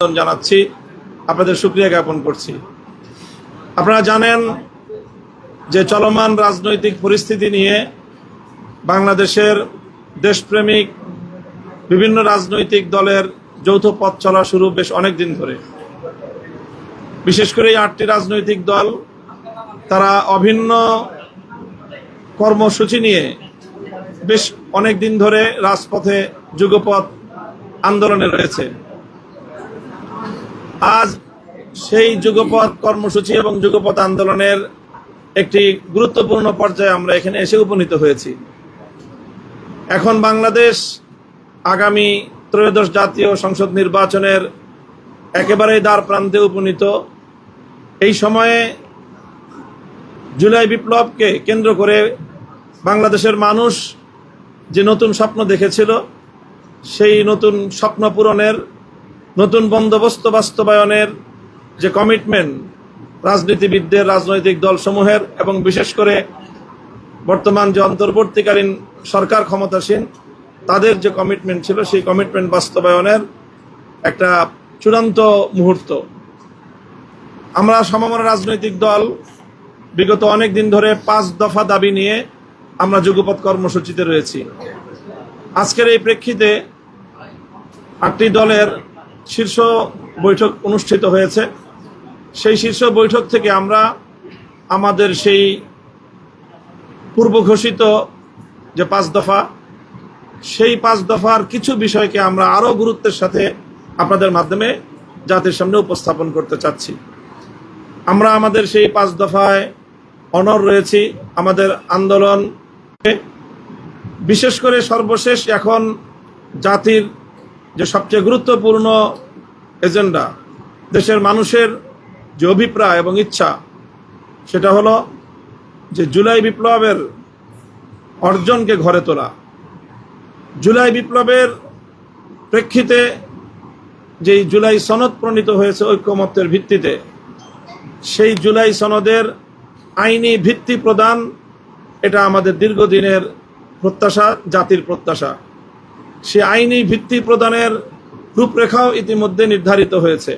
জানাচ্ছি, আপনাদের শুকরিয়া জ্ঞাপন করছি। আপনারা জানেন যে চলমান রাজনৈতিক পরিস্থিতি নিয়ে বাংলাদেশের দেশপ্রেমিক বিভিন্ন রাজনৈতিক দলের যৌথ পথ চলা শুরু বেশ অনেক দিন ধরে। বিশেষ করে এই 8টি রাজনৈতিক দল তারা অভিন্ন কর্মসূচি নিয়ে বেশ অনেক দিন ধরে রাজপথে যুগপৎ আন্দোলনে রয়েছে। আজ সেই যুগপৎ কর্মসূচি এবং যুগপৎ আন্দোলনের একটি গুরুত্বপূর্ণ পর্যায়ে আমরা এখানে এসে উপনীত হয়েছি। এখন বাংলাদেশ আগামী ত্রয়োদশ জাতীয় সংসদ নির্বাচনের একেবারেই দ্বার প্রান্তে উপনীত। এই সময়ে জুলাই বিপ্লবকে কেন্দ্র করে বাংলাদেশের মানুষ যে নতুন স্বপ্ন দেখেছিল, সেই নতুন স্বপ্ন পূরণের, নতুন বন্দোবস্ত বাস্তবায়নের যে কমিটমেন্ট রাজনীতিবিদদের, রাজনৈতিক দলসমূহের এবং বিশেষ করে বর্তমান যে অন্তর্বর্তীকালীন সরকার ক্ষমতাসীন তাদের যে কমিটমেন্ট ছিল, সেই কমিটমেন্ট বাস্তবায়নের একটা চূড়ান্ত মুহূর্ত। আমরা সমমনা রাজনৈতিক দল বিগত অনেক দিন ধরে 5 দফা দাবি নিয়ে আমরা যুগপৎ কর্মসূচিতে রয়েছি। আজকের এই প্রেক্ষিতে 8টি দলের শীর্ষ বৈঠক অনুষ্ঠিত হয়েছে। সেই শীর্ষ বৈঠক থেকে আমরা আমাদের সেই পূর্ব ঘোষিত যে 5 দফা, সেই 5 দফার কিছু বিষয়কে আমরা আরো গুরুত্বের সাথে আপনাদের মাধ্যমে জাতির সামনে উপস্থাপন করতে চাচ্ছি। আমরা আমাদের সেই 5 দফায় অনড় রয়েছি। আমাদের আন্দোলন বিশেষ করে সর্বশেষ এখন জাতির যে সবচেয়ে গুরুত্বপূর্ণ এজেন্ডা, দেশের মানুষের যে অভিপ্রায় এবং ইচ্ছা, সেটা হলো যে জুলাই বিপ্লবের অর্জনকে ঘরে তোলা। জুলাই বিপ্লবের প্রেক্ষিতে যেই জুলাই সনদ প্রণীত হয়েছে ঐক্যমত্যের ভিত্তিতে, সেই জুলাই সনদের আইনি ভিত্তি প্রদান, এটা আমাদের দীর্ঘদিনের প্রত্যাশা, জাতির প্রত্যাশা। সে আইনি ভিত্তি প্রদানের রূপরেখাও ইতিমধ্যে নির্ধারিত হয়েছে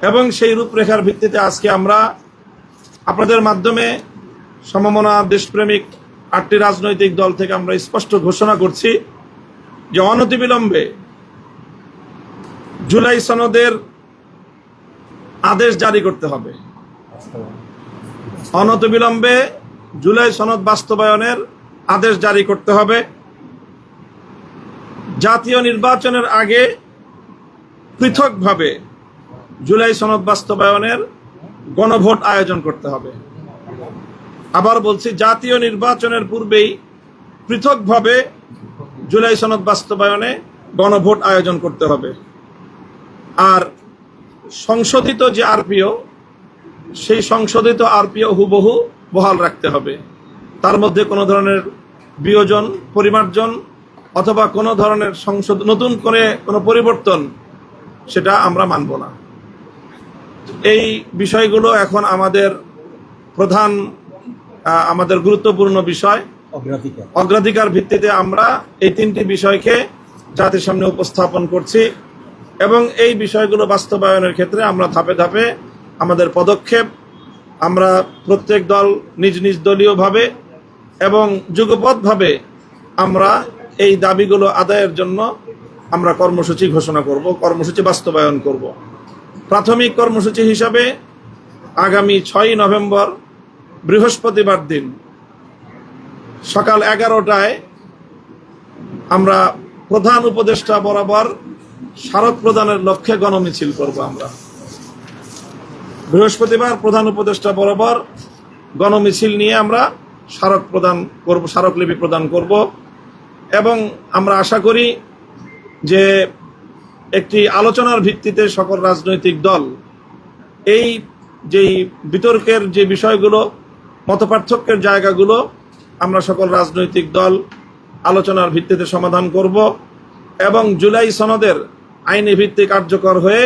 এবং সেই রূপরেখার ভিত্তিতে আজকে আমরা আপনাদের মাধ্যমে সমমনা দেশপ্রেমিক 8টি রাজনৈতিক দল থেকে আমরা স্পষ্ট ঘোষণা করছি যে অনতিবিলম্বে জুলাই সনদের আদেশ জারি করতে হবে। অনতিবিলম্বে জুলাই সনদ বাস্তবায়নের আদেশ জারি করতে হবে। জাতীয় নির্বাচনের আগে পৃথকভাবে জুলাই সনদ বাস্তবায়নের গণভোট আয়োজন করতে হবে। আবার বলছি, জাতীয় নির্বাচনের পূর্বেই পৃথকভাবে জুলাই সনদ বাস্তবায়নে গণভোট আয়োজন করতে হবে। আর সংশোধিত যে আরপিও, সেই সংশোধিত আরপিও হুবহু বহাল রাখতে হবে। তার মধ্যে কোনো ধরনের বিয়োজন, পরিমার্জন অথবা কোনো ধরনের নতুন করে কোনো পরিবর্তন, সেটা আমরা মানব না। এই বিষয়গুলো এখন আমাদের প্রধান, আমাদের গুরুত্বপূর্ণ বিষয়। অগ্রাধিকার ভিত্তিতে আমরা এই 3টি বিষয়কে জাতির সামনে উপস্থাপন করছি এবং এই বিষয়গুলো বাস্তবায়নের ক্ষেত্রে আমরা ধাপে ধাপে আমাদের পদক্ষেপ, আমরা প্রত্যেক দল নিজ নিজ দলীয়ভাবে এবং যুগপৎভাবে আমরা এই দাবিগুলো আদায়ের জন্য আমরা কর্মসূচি ঘোষণা করব, কর্মসূচি বাস্তবায়ন করব। প্রাথমিক কর্মসূচি হিসাবে আগামী 6 নভেম্বর বৃহস্পতিবার দিন সকাল 11টায় আমরা প্রধান উপদেষ্টা বরাবর স্মারক প্রদানের লক্ষ্যে গণমিছিল করব। আমরা বৃহস্পতিবার প্রধান উপদেষ্টা বরাবর গণমিছিল নিয়ে আমরা স্মারক প্রদান করব, স্মারকলিপি প্রদান করব এবং আমরা আশা করি যে একটি আলোচনার ভিত্তিতে সকল রাজনৈতিক দল এই যেই বিতর্কের যে বিষয়গুলো, মতপার্থক্যের জায়গাগুলো আমরা সকল রাজনৈতিক দল আলোচনার ভিত্তিতে সমাধান করব এবং জুলাই সনদের আইনি ভিত্তি কার্যকর হয়ে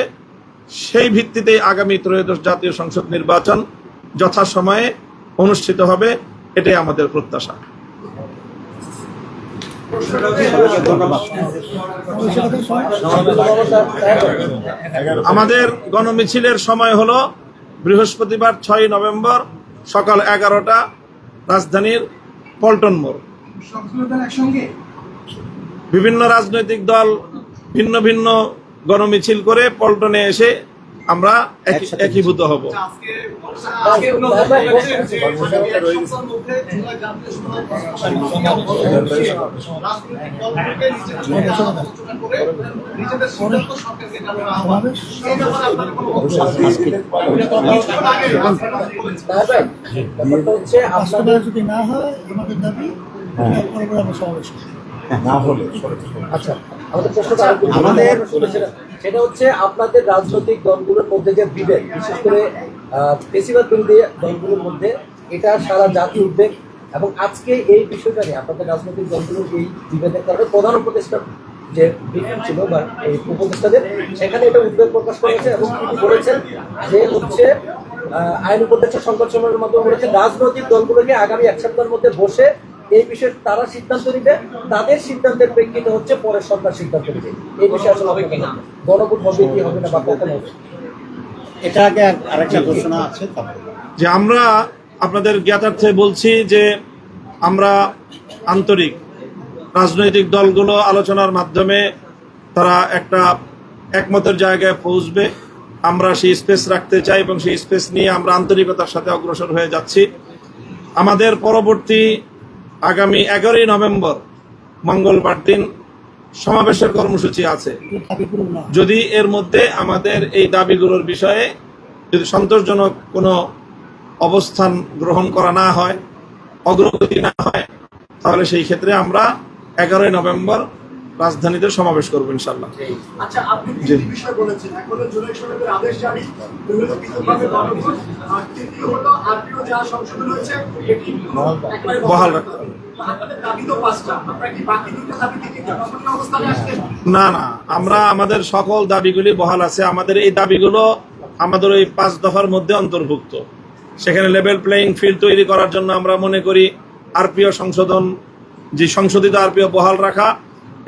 সেই ভিত্তিতে আগামী ত্রয়োদশ জাতীয় সংসদ নির্বাচন যথাসময়ে অনুষ্ঠিত হবে, এটাই আমাদের প্রত্যাশা। আমাদের গণমিছিলের সময় হলো বৃহস্পতিবার 6 নভেম্বর সকাল 11টা, রাজধানীর পল্টন মোড়। বিভিন্ন রাজনৈতিক দল ভিন্ন ভিন্ন গণমিছিল করে পল্টনে এসে আমরা একীভূত হব। যদি না হয় আমাদের দাবি না হলে আচ্ছা, আমাদের প্রশ্নটা আমাদের সেটা হচ্ছে আপনাদের রাজনৈতিক দলগুলোর মধ্যে যে বিভেদ, বিশেষ করে বেশিরভাগ বিরোধী দলগুলোর মধ্যে, এটা সারা জাতি উদ্বেগ, এবং আজকে এই বিষয়টা নিয়ে আপনাদের রাজনৈতিক দলগুলোর এই বিভেদের কারণে প্রধান উপদেষ্টা যে ব্রিফিং ছিল বা এই উপদেষ্টাদের, সেখানে এটা উদ্বেগ প্রকাশ করেছে এবং তিনি বলেছেন যে হচ্ছে আইন উপদেষ্টা সংবাদ সম্মেলনের মাধ্যমে বলেছেন রাজনৈতিক দলগুলোকে আগামী 1 সপ্তাহের মধ্যে বসে এই বিষয়ে তারা সিদ্ধান্ত নিবে, তাদের সিদ্ধান্তের প্রেক্ষিতে হচ্ছে পরের সরকার সিদ্ধান্ত নিবে। এই বিষয়ে আসলে হবে কিনা, গণভোট হবে কি হবে না, বা কখন হবে? এটা আগে আরেকটা ঘোষণা আছে, যে আমরা আপনাদের জ্ঞাতার্থে বলছি যে আমরা আন্তরিক, রাজনৈতিক দলগুলো আলোচনার মাধ্যমে তারা একটা একমতের জায়গায় পৌঁছবে, আমরা সেই স্পেস রাখতে চাই এবং সেই স্পেস নিয়ে আমরা আন্তরিকতার সাথে অগ্রসর হয়ে যাচ্ছি। আমাদের পরবর্তী আগামী 11ই নভেম্বর মঙ্গলবার দিন সমাবেশের কর্মসূচি আছে। যদি এর মধ্যে আমাদের এই দাবিগুলোর বিষয়ে যদি সন্তোষজনক কোনো অবস্থান গ্রহণ করা না হয়, অগ্রগতি না হয়, তাহলে সেই ক্ষেত্রে আমরা 11ই নভেম্বর রাজধানীতে সমাবেশ করবো ইনশাল্লাহ। আচ্ছা, আপনি যে বিষয় বলেছেন, এখনো জুলাই সনদের আদেশ জারি, বিতর্কভাবে গণভোট, আর তৃতীয় হলো আরপিও যা সংশোধন হয়েছে এটি বহাল রাখতে হবে। আপনাদের দাবি তো 5টা, আপনারা কি বাকি 2টা দাবিতে কি জনগণ অবস্থানে আসছেন? না, আমরা আমাদের সকল দাবিগুলি বহাল আছে। আমাদের এই দাবিগুলো আমাদের ওই 5 দফার মধ্যে অন্তর্ভুক্ত। সেখানে লেভেল প্লেইং ফিল্ড তৈরি করার জন্য আমরা মনে করি আরপিও সংশোধন, যে সংশোধিত আরপিও বহাল রাখা,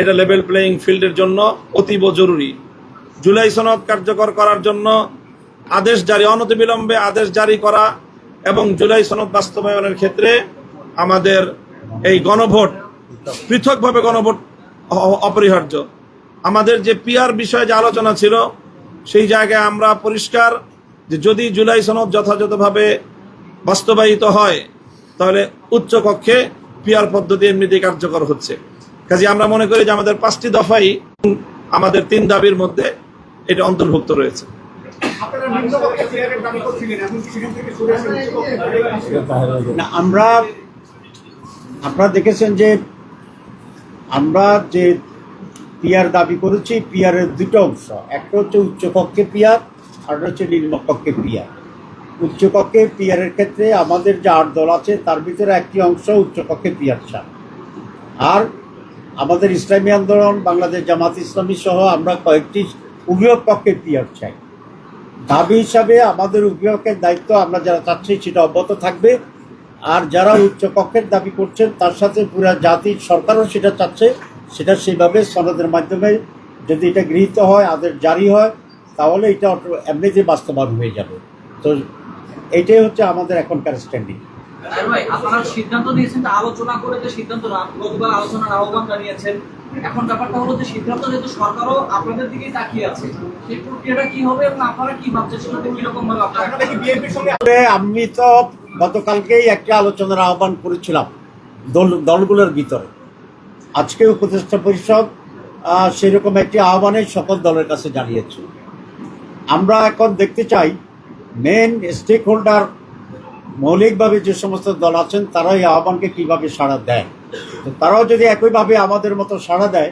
এটা লেভেল প্লেইং ফিল্ডের জন্য অতীব জরুরি। জুলাই সনদ কার্যকর করার জন্য আদেশ জারি, অনতিবিলম্বে আদেশ জারি করা এবং জুলাই সনদ বাস্তবায়নের ক্ষেত্রে আমাদের এই গণভোট, পৃথকভাবে গণভোট অপরিহার্য। আমাদের যে পিআর বিষয়ে যে আলোচনা ছিল, সেই জায়গায় আমরা পরিষ্কার যে যদি জুলাই সনদ যথাযথভাবে বাস্তবায়িত হয় তাহলে উচ্চ কক্ষে পিআর পদ্ধতি এমনিতেই কার্যকর হচ্ছে। কাজে আমরা মনে করি যে আমাদের 5টি দফাই আমাদের 3 দাবির মধ্যে এটা অন্তর্ভুক্ত রয়েছে। না, আপনারা দেখেছেন যে আমরা যে পিআর দাবি করেছি, পিআরের 2টা অংশ, একটা হচ্ছে উচ্চকক্ষে পিআর আর হচ্ছে নিম্নকক্ষে পিআর। উচ্চকক্ষে পিআরের ক্ষেত্রে আমাদের যে 8 দল আছে তার ভিতরে একটি অংশ উচ্চকক্ষে পিআর চান, আর আমাদের ইসলামী আন্দোলন, বাংলাদেশ জামাত ইসলামী সহ আমরা কয়েকটি উভয় পক্ষে পিআর চাই। দাবি হিসাবে আমাদের উভয়কের দায়িত্ব আমরা যারা চাচ্ছি সেটা অব্যাহত থাকবে, আর যারা উচ্চকক্ষের দাবি করছেন তার সাথে পুরা জাতির সরকারও সেটা চাচ্ছে, সেটা সেইভাবে সনদের মাধ্যমে যদি এটা গৃহীত হয়, আদেশ জারি হয়, তাহলে এটা এমনিতে বাস্তবায়ন হয়ে যাবে। তো এইটাই হচ্ছে আমাদের এখনকার স্ট্যান্ডিং। ভাই, আপনারা সিদ্ধান্ত নিয়েছেন, আলোচনা করে যে সিদ্ধান্ত, গতকাল আলোচনার আহ্বান জানিয়েছেন, এখন ব্যাপারটা হলো যে সিদ্ধান্ত যেহেতু সরকারও আপনাদের দিকেই তাকিয়ে আছে, সেই প্রক্রিয়াটা কি হবে এবং আপনারা কি ভাবছেন সেটা কিরকম ভাবে আপনারা কি বিএনপির সঙ্গে? আমি তো গতকালকেই একটা আলোচনার আহ্বান করেছিলাম দলগুলোর ভিতরে। আজকে উপদেষ্টা পরিষদ সেরকম একটি আহ্বানের সকল দলের কাছে জানিয়েছে। আমরা এখন দেখতে চাই মেন স্টেক হোল্ডার, মৌলিকভাবে যে সমস্ত দল আছেন তারা এই আহ্বানকে কীভাবে সাড়া দেয়। তো তারাও যদি একইভাবে আমাদের মতো সাড়া দেয়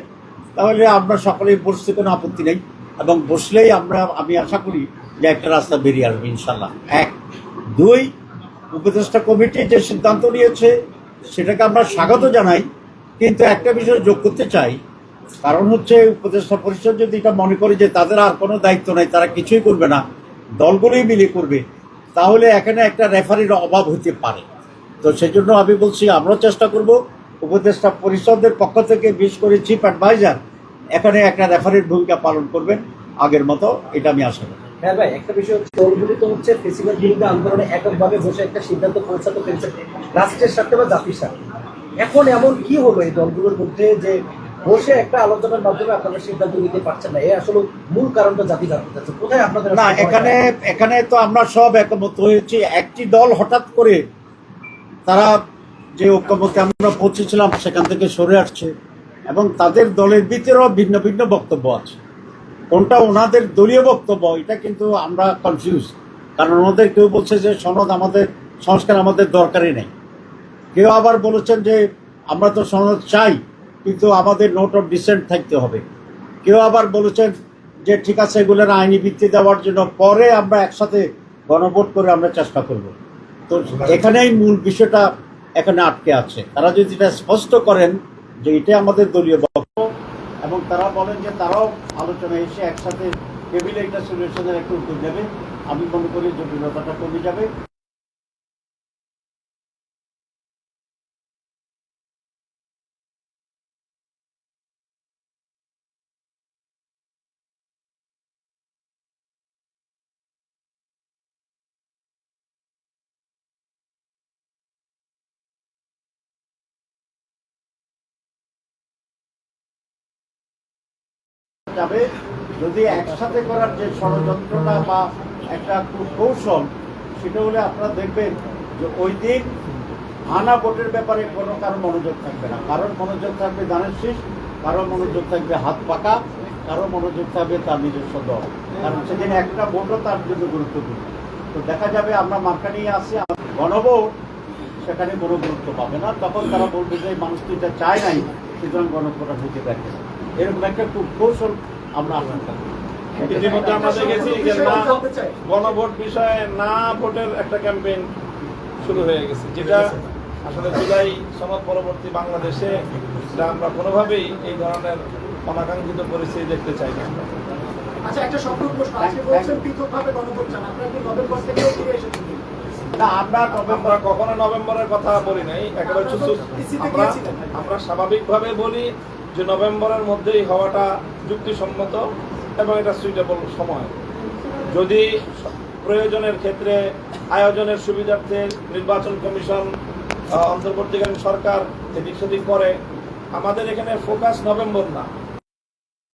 তাহলে আমরা সকলেই বসতে কোনো আপত্তি নেই, এবং বসলেই আমি আশা করি যে একটা রাস্তা বেরিয়ে আসবে ইনশাল্লাহ। 1, 2, উপদেষ্টা কমিটি যে সিদ্ধান্ত নিয়েছে সেটাকে আমরা স্বাগত জানাই, কিন্তু একটা বিষয় যোগ করতে চাই, কারণ হচ্ছে উপদেষ্টা পরিষদ যদি এটা মনে করে যে তাদের আর কোনো দায়িত্ব নাই, তারা কিছুই করবে না, দলগুলোই মিলে করবে, তাহলে এখানে একটা রেফারির অভাব হতে পারে। তো সেজন্য আমি বলছি আমরা চেষ্টা করব উপদেষ্টা পরিষদের পক্ষ থেকে বিশেষ করে চিফ অ্যাডভাইজার এখানে একটা রেফারির ভূমিকা পালন করবেন আগের মতো, এটা আমি আশা করি। হ্যাঁ ভাই, একটা বিষয় হচ্ছে দলগুলি তো হচ্ছে ফেসিবাদ বিরুদ্ধে আন্দোলনে এককভাবে বসে একটা সিদ্ধান্ত পৌঁছাতে পেরেছে রাষ্ট্রের স্বার্থে বা জাতির স্বার্থে। এখন এমন কি হলো এই দলগুলোর মধ্যে যে বসে একটা আলোচনার মাধ্যমে আপনারা সিদ্ধান্ত নিতে পারছেন না? এ আসলে মূল কারণটা জাতি জানতে চাচ্ছে, কোথায় আপনাদের না, এখানে তো আমরা সব একমত হয়েছি। একটি দল হঠাৎ করে তারা যে ঐক্যমতে আমরা পৌঁছেছিলাম সেখান থেকে সরে আসছে এবং তাদের দলের ভিতরেও ভিন্ন ভিন্ন বক্তব্য আছে। কোনটা ওনাদের দলীয় বক্তব্য এটা কিন্তু আমরা কনফিউজ, কারণ ওনাদের কেউ বলছে যে সনদ আমাদের সংস্কার আমাদের দরকারই নেই, কেউ আবার বলেছেন যে আমরা তো সনদ চাই কিন্তু আমাদের নোট অফ ডিসেন্ট থাকতে হবে, কেউ আবার বলেছেন যে ঠিক আছে এগুলোর আইনি ভিত্তি দেওয়ার জন্য পরে আমরা একসাথে গণভোট করে আমরা চেষ্টা করব। তো এখানেই মূল বিষয়টা এখানে আটকে আছে। তারা যদি এটা স্পষ্ট করেন যে এটা আমাদের দলীয় বক্তব্য এবং তারা বলেন যে তারাও আলোচনায় এসে একসাথে টেবিলে এটা সলিউশনের একটা উত্তর দেবে, আমি মনে করি জটিলতাটা কমে যাবে। যাবে যদি একসাথে করার যে ষড়যন্ত্রটা বা একটা কৌশল, সেটা হলে আপনারা দেখবেন যে ওই দিন আনা ভোটের ব্যাপারে কোনো কারো মনোযোগ থাকবে না, কারোর মনোযোগ থাকবে ধানের শীষ, কারোর মনোযোগ থাকবে হাত পাকা, কারো মনোযোগ থাকবে তার নিজস্ব দল, কারণ সেদিন একটা ভোটও তার জন্য গুরুত্বপূর্ণ। তো দেখা যাবে আমরা মার্কা নিয়ে আসছি, গণভোট সেখানে কোনো গুরুত্ব পাবে না, তখন তারা বলবে যে মানুষ তো এটা চায় নাই সুতরাং গণভোট হতে পারে। এরকম একটা কৌশল আমরা আশঙ্কা করি। ইতিমধ্যে আমরা দেখেছি যে না গণভোট বিষয়ে না ভোটের একটা ক্যাম্পেইন শুরু হয়ে গেছে, যেটা আসলে জুলাই সনদ পরবর্তী বাংলাদেশে যা আমরা কোনোভাবেই এই ধরনের অনাকাঙ্ক্ষিত পরিস্থিতি দেখতে চাই না। আচ্ছা, একটা স্বপ্ন প্রশ্ন, আজকে বলছেন পৃথকভাবে গণভোট চান, আপনারা কি নভেম্বর থেকে ফিরে এসেছেন? না, আমরা কখনো নভেম্বরের কথা বলি নাই, একেবারে আমরা স্বাভাবিকভাবে বলি যে নভেম্বরের মধ্যেই হওয়াটা যুক্তিসম্মত এবং এটা সুইটেবল সময়। যদি প্রয়োজনের ক্ষেত্রে আয়োজনের সুবিধার্থে নির্বাচন কমিশন অন্তর্বর্তীকালীন সরকার এদিক সেদিক করে, আমাদের এখানে ফোকাস নভেম্বর না,